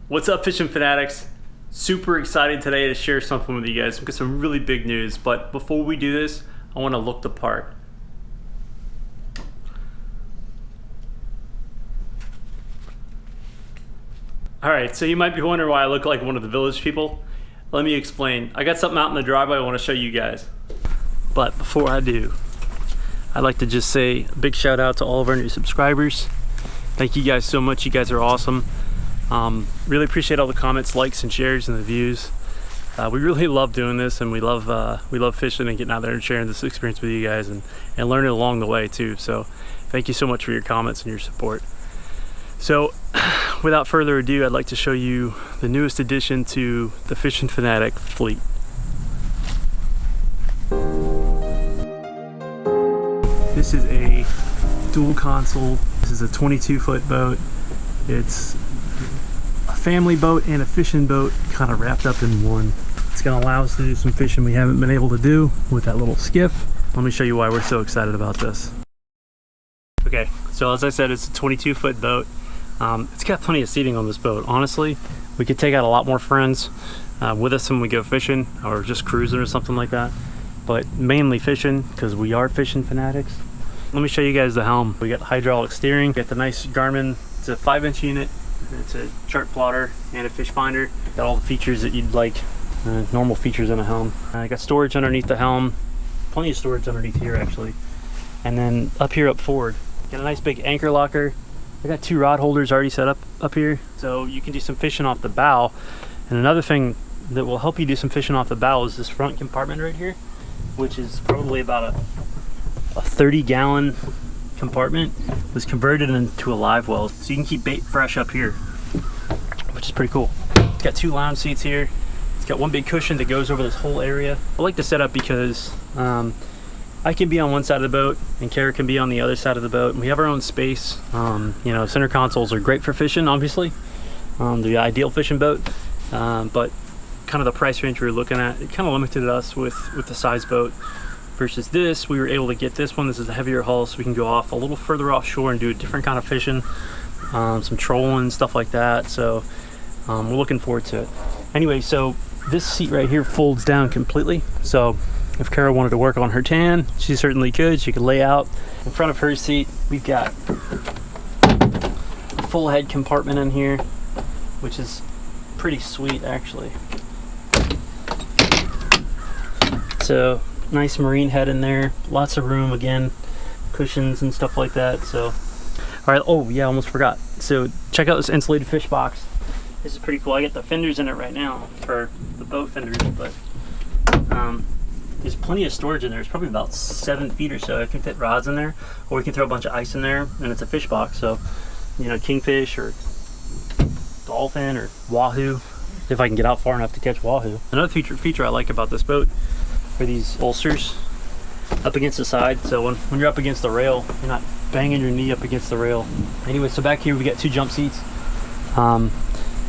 What's up, fishing fanatics? Super excited today to share something with you guys. We've got some really big news, but before we do this, I want to look the part. Alright, so you might be wondering why I look like one of the village people. Let me explain. I got something out in the driveway I want to show you guys. But before I do, I'd like to just say a big shout out to all of our new subscribers. Thank you guys so much. You guys are awesome. Really appreciate all the comments, likes, and shares, and the views. We really love doing this, and we love fishing and getting out there and sharing this experience with you guys, and learning along the way too. So thank you so much for your comments and your support. So without further ado, I'd like to show you the newest addition to the Fishing Fanatic fleet. This is a dual console. This is a 22-foot boat. It's a family boat and a fishing boat kind of wrapped up in one. It's going to allow us to do some fishing we haven't been able to do with that little skiff. Let me show you why we're so excited about this. Okay, so as I said, it's a 22-foot boat. It's got plenty of seating on this boat. Honestly, we could take out a lot more friends with us when we go fishing, or just cruising or something like that, but mainly fishing because we are fishing fanatics. Let me show you guys the helm. We got hydraulic steering, got the nice Garmin. It's a 5-inch unit. It's a chart plotter and a fish finder. Got all the features that you'd like, normal features in a helm. I got storage underneath the helm, plenty of storage underneath here actually, and then up here up forward, got a nice big anchor locker. I got 2 rod holders already set up here, so you can do some fishing off the bow. And another thing that will help you do some fishing off the bow is this front compartment right here, which is probably about a 30-gallon compartment. Was converted into a live well, so you can keep bait fresh up here, which is pretty cool. It's got 2 lounge seats here. It's got 1 big cushion that goes over this whole area. I like the setup because I can be on one side of the boat and Kara can be on the other side of the boat, and we have our own space. You know, center consoles are great for fishing, obviously. The ideal fishing boat, but kind of the price range we were looking at, it kind of limited us with the size boat. Versus this, we were able to get this one. This is a heavier hull, so we can go off a little further offshore and do a different kind of fishing, some trolling, stuff like that. So we're looking forward to it. Anyway, so this seat right here folds down completely. So if Kara wanted to work on her tan, she certainly could. She could lay out in front of her seat. We've got a full head compartment in here, which is pretty sweet actually. So nice marine head in there, lots of room, again, cushions and stuff like that. So all right, oh yeah, almost forgot. So check out this insulated fish box. This is pretty cool. I got the fenders in it right now for the boat fenders, but there's plenty of storage in there. It's probably about 7 feet or so. I can fit rods in there, or we can throw a bunch of ice in there, and it's a fish box. So, you know, kingfish or dolphin or wahoo, if I can get out far enough to catch wahoo. Another feature I like about this boat are these ulcers up against the side. So when you're up against the rail, you're not banging your knee up against the rail. Anyway, so back here we got 2 jump seats.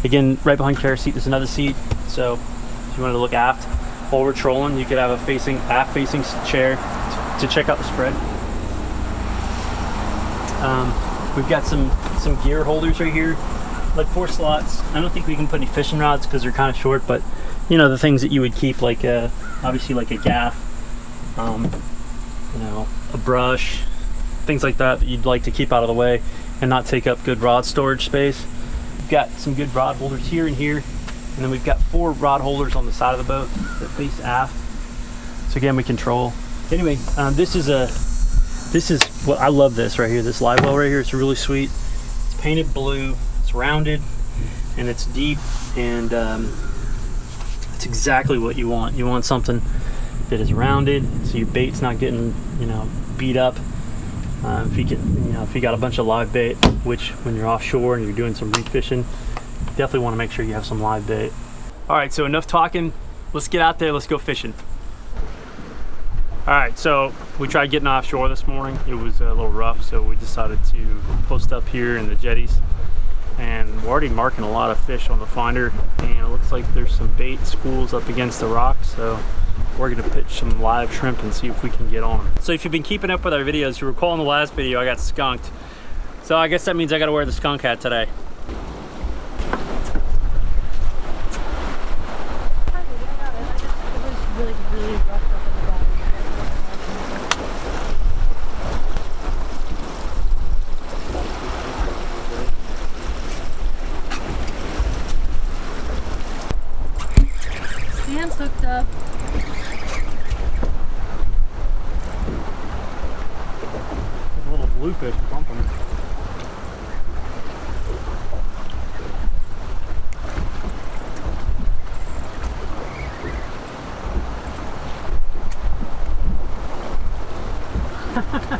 Again, right behind Kara's seat there's another seat. So if you wanted to look aft while we're trolling, you could have a aft facing chair to check out the spread. We've got some gear holders right here, like 4 slots. I don't think we can put any fishing rods because they're kind of short, but you know, the things that you would keep, like obviously like a gaff, you know, a brush, things like that you'd like to keep out of the way and not take up good rod storage space. We've got some good rod holders here and here, and then we've got 4 rod holders on the side of the boat that face aft. So again, we control. Anyway, this is what I love. This right here, this live well right here, it's really sweet. It's painted blue, it's rounded, and it's deep, and it's exactly what you want. You want something that is rounded, so your bait's not getting, you know, beat up. If you got a bunch of live bait, which when you're offshore and you're doing some reef fishing, you definitely want to make sure you have some live bait. All right, so enough talking. Let's get out there. Let's go fishing. All right, so we tried getting offshore this morning. It was a little rough, so we decided to post up here in the jetties. And we're already marking a lot of fish on the finder, and it looks like there's some bait schools up against the rocks, so we're gonna pitch some live shrimp and see if we can get on them. So if you've been keeping up with our videos, you recall in the last video I got skunked. So I guess that means I gotta wear the skunk hat today. really roughed up at the bottom. Stand's hooked up. There's a little bluefish bumping.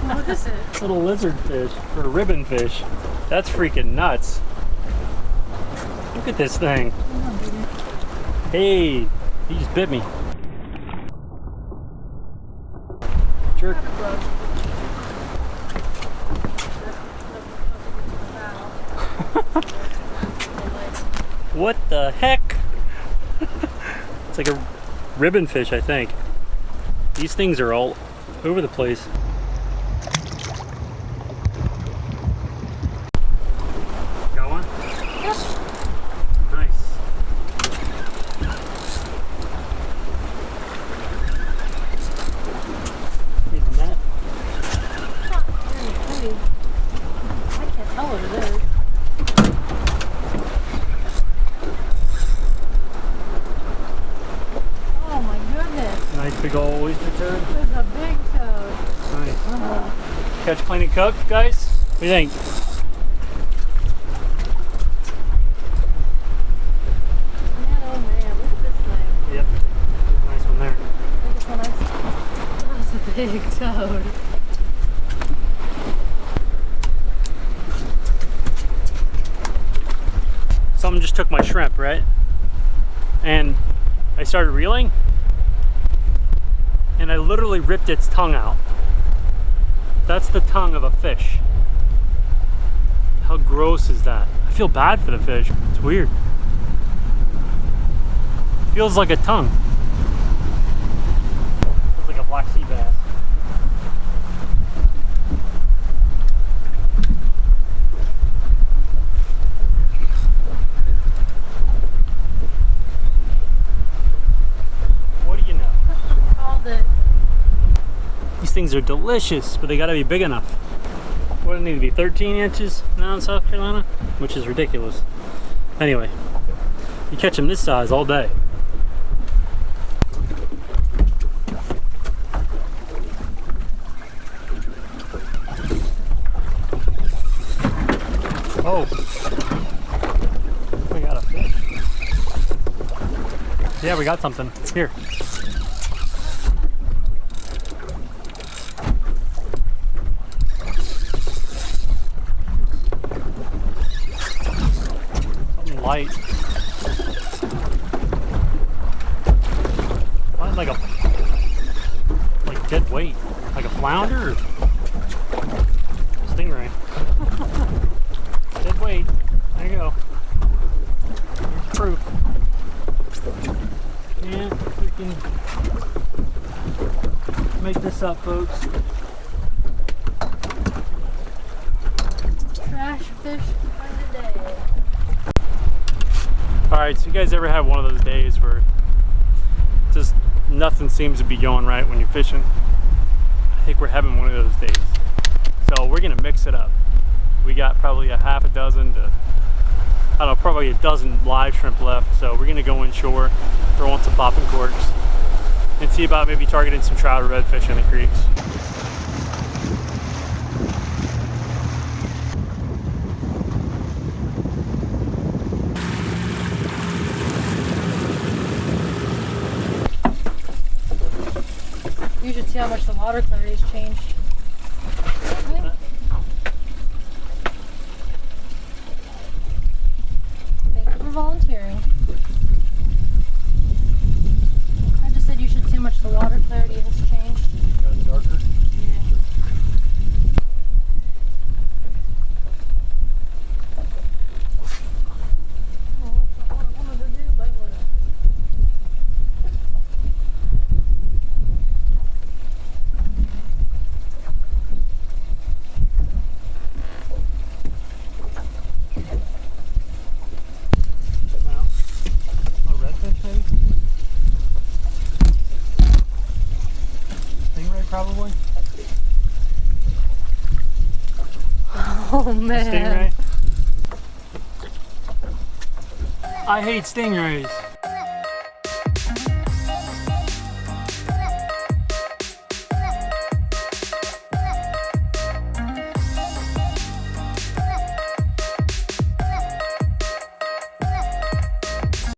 What is it? Little lizard fish, or ribbon fish. That's freaking nuts. Look at this thing. Hey, he just bit me. Jerk. What the heck? It's like a ribbon fish, I think. These things are all over the place. Got one? Yes. Nice. Need the net. Not very heavy. I can't tell what it is. Oh my goodness. Nice big old oyster turd. There's a big toad. Nice. Oh. Catch, clean, and cook, guys? What do you think? Man, oh man, look at this thing. Yep. Nice one there. Look at this one. That's a big toad. Something just took my shrimp, right? And I started reeling, and I literally ripped its tongue out. That's the tongue of a fish. How gross is that? I feel bad for the fish. It's weird. Feels like a tongue. Feels like a black sea bass. What do you know? Called it. These things are delicious, but they gotta be big enough. What do they need to be, 13 inches now in South Carolina? Which is ridiculous. Anyway, you catch them this size all day. Oh, we got a fish. Yeah, we got something. Here. Something light. Like a dead weight. Like a flounder or stingray. Dead weight. There you go. Here's proof. Can't freaking make this up, folks. Trash fish for the day. Alright, so you guys ever have one of those days where just nothing seems to be going right when you're fishing? I think we're having one of those days. So we're gonna mix it up. We got probably a half a dozen to, I don't know, probably a dozen live shrimp left. So we're gonna go inshore, throw on some popping corks, and see about maybe targeting some trout or redfish in the creeks. You should see how much the water clarity has changed. Right? Thank you for volunteering. I just said you should see how much the water clarity has changed. Got it darker? Yeah. Oh, that's not what I wanted to do, but whatever. Now, a redfish maybe? probably. Oh man. Stingray. I hate stingrays.